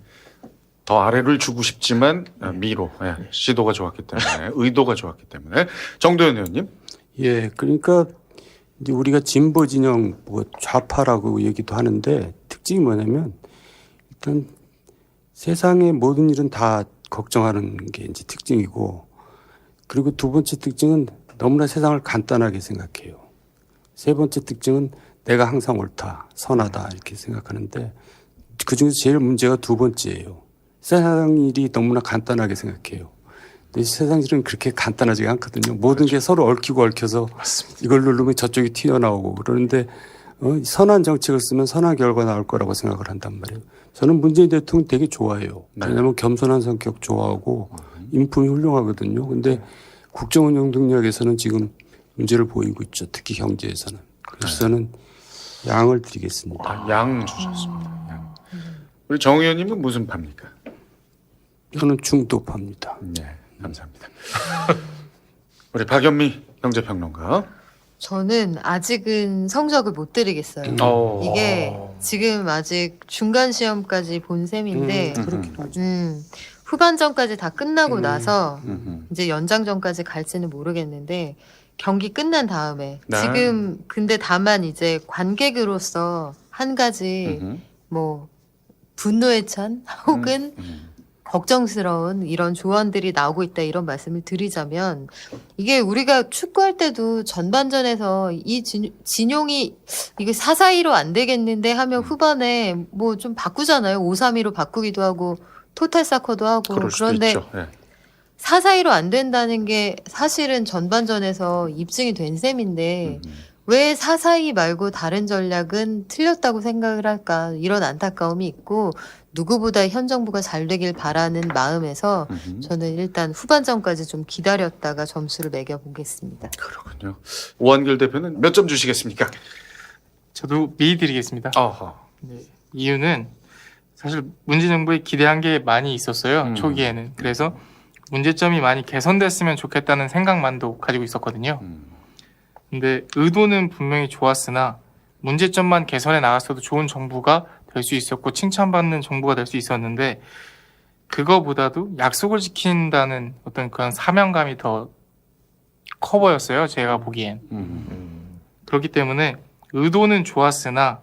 더 아래를 주고 싶지만 미로, 시도가 좋았기 때문에, 의도가 좋았기 때문에. 정도현 의원님. 예, 그러니까 이제 우리가 진보 진영 좌파라고 얘기도 하는데, 특징이 뭐냐면 일단 세상의 모든 일은 다 걱정하는 게 이제 특징이고, 그리고 두 번째 특징은 너무나 세상을 간단하게 생각해요. 세 번째 특징은 내가 항상 옳다, 선하다 이렇게 생각하는데, 그중에서 제일 문제가 두 번째예요. 세상 일이 너무나 간단하게 생각해요. 근데 세상 일은 그렇게 간단하지가 않거든요. 모든 게 서로 얽히고 얽혀서 이걸 누르면 저쪽이 튀어나오고 그러는데, 선한 정책을 쓰면 선한 결과 나올 거라고 생각을 한단 말이에요. 저는 문재인 대통령 되게 좋아해요. 왜냐하면 겸손한 성격 좋아하고 인품이 훌륭하거든요. 근데 국정운영 능력에서는 지금 문제를 보이고 있죠. 특히 경제에서는. 그래서 저는 양을 드리겠습니다. 아, 양 주셨습니다. 양. 우리 정 의원님은 무슨 파입니까? 저는 중도파입니다. 네, 감사합니다. 우리 박연미 경제평론가. 저는 아직은 성적을 못 드리겠어요. 어. 이게 지금 아직 중간 시험까지 본 셈인데 그렇긴 하죠. 후반전까지 다 끝나고 나서 음. 이제 연장전까지 갈지는 모르겠는데 경기 끝난 다음에 네. 지금 근데 다만 이제 관객으로서 한 가지 음. 뭐 분노의 찬 혹은 걱정스러운 이런 조언들이 나오고 있다 이런 말씀을 드리자면 이게 우리가 축구할 때도 전반전에서 이 진용이 이게 4-4-2로 안 되겠는데 하면 후반에 뭐 좀 바꾸잖아요. 5-3-2로 바꾸기도 하고 토탈 사커도 하고 그럴 수도 그런데 있죠. 네. 4-4-2로 안 된다는 게 사실은 전반전에서 입증이 된 셈인데 왜 4-4-2 말고 다른 전략은 틀렸다고 생각을 할까 이런 안타까움이 있고 누구보다 현 정부가 잘 되길 바라는 마음에서 저는 일단 후반전까지 좀 기다렸다가 점수를 매겨보겠습니다. 그렇군요. 오한결 대표는 몇 점 주시겠습니까? 저도 미 드리겠습니다. 어허. 네, 이유는 사실 문재 정부에 기대한 게 많이 있었어요. 초기에는. 그래서 문제점이 많이 개선됐으면 좋겠다는 생각만도 가지고 있었거든요. 근데 의도는 분명히 좋았으나 문제점만 개선해 나갔어도 좋은 정부가 될 수 있었고 칭찬받는 정부가 될 수 있었는데 그거보다도 약속을 지킨다는 어떤 그런 사명감이 더 커 보였어요. 제가 보기엔. 그렇기 때문에 의도는 좋았으나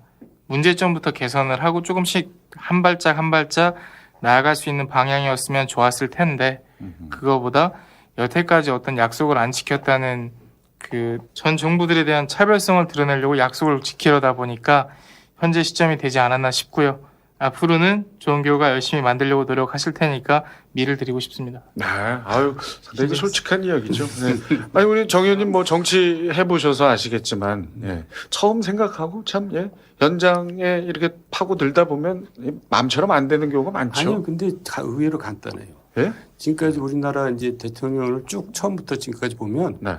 문제점부터 개선을 하고 조금씩 한 발짝 한 발짝 나아갈 수 있는 방향이었으면 좋았을 텐데 그거보다 여태까지 어떤 약속을 안 지켰다는 그 전 정부들에 대한 차별성을 드러내려고 약속을 지키려다 보니까 현재 시점이 되지 않았나 싶고요. 앞으로는 좋은 결과 열심히 만들려고 노력하실 테니까 미를 드리고 싶습니다. 네, 아유, 상당히 솔직한 이야기죠. 네. 아니, 우리 정 의원님 뭐 정치 해보셔서 아시겠지만, 예, 처음 생각하고 참, 예, 현장에 이렇게 파고들다 보면 마음처럼 안 되는 경우가 많죠. 아니요, 근데 의외로 간단해요. 예? 지금까지 우리나라 이제 대통령을 쭉 처음부터 지금까지 보면 네.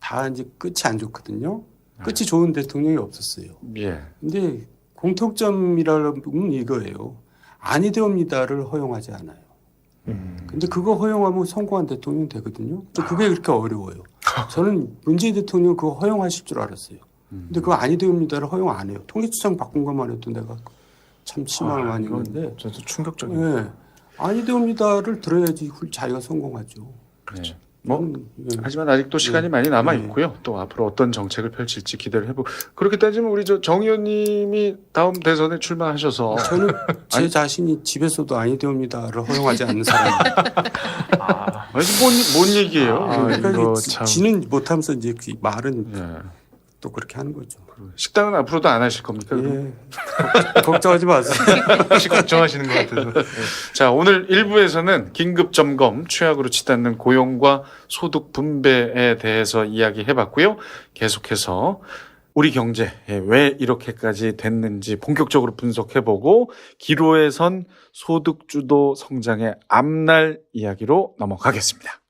다 이제 끝이 안 좋거든요. 끝이 좋은 대통령이 없었어요. 예. 근데 공통점이라면 이거예요. 아니 되옵니다를 허용하지 않아요. 근데 그거 허용하면 성공한 대통령 되거든요. 근데 그게 그렇게 어려워요. 저는 문재인 대통령 그거 허용하실 줄 알았어요. 근데 그거 아니 되옵니다를 허용 안 해요. 통일투정 바꾼 것만 해도 내가 참 실망을 많이 이건 했는데. 저도 충격적이에요. 네. 아니 되옵니다를 들어야지 자기가 성공하죠. 그렇죠. 뭐, 예. 하지만 아직도 시간이 많이 남아 있고요. 또 앞으로 어떤 정책을 펼칠지 기대를 해보고 그렇게 따지면 우리 정 의원님이 다음 대선에 출마하셔서 저는 제 자신이 집에서도 아니 되옵니다를 허용하지 않는 사람이에요. 아니, 뭔 얘기예요? 그러니까 이거 이게 참. 지는 못하면서 이제 그 말은 예. 또 그렇게 하는 거죠. 식당은 앞으로도 안 하실 겁니까? 예. 걱정하지 마세요. 혹시 걱정하시는 것 같아서. 자, 오늘 1부에서는 긴급 점검, 최악으로 치닫는 고용과 소득 분배에 대해서 이야기해 봤고요. 계속해서 우리 경제 왜 이렇게까지 됐는지 본격적으로 분석해 보고 기로에 선 소득 주도 성장의 앞날 이야기로 넘어가겠습니다.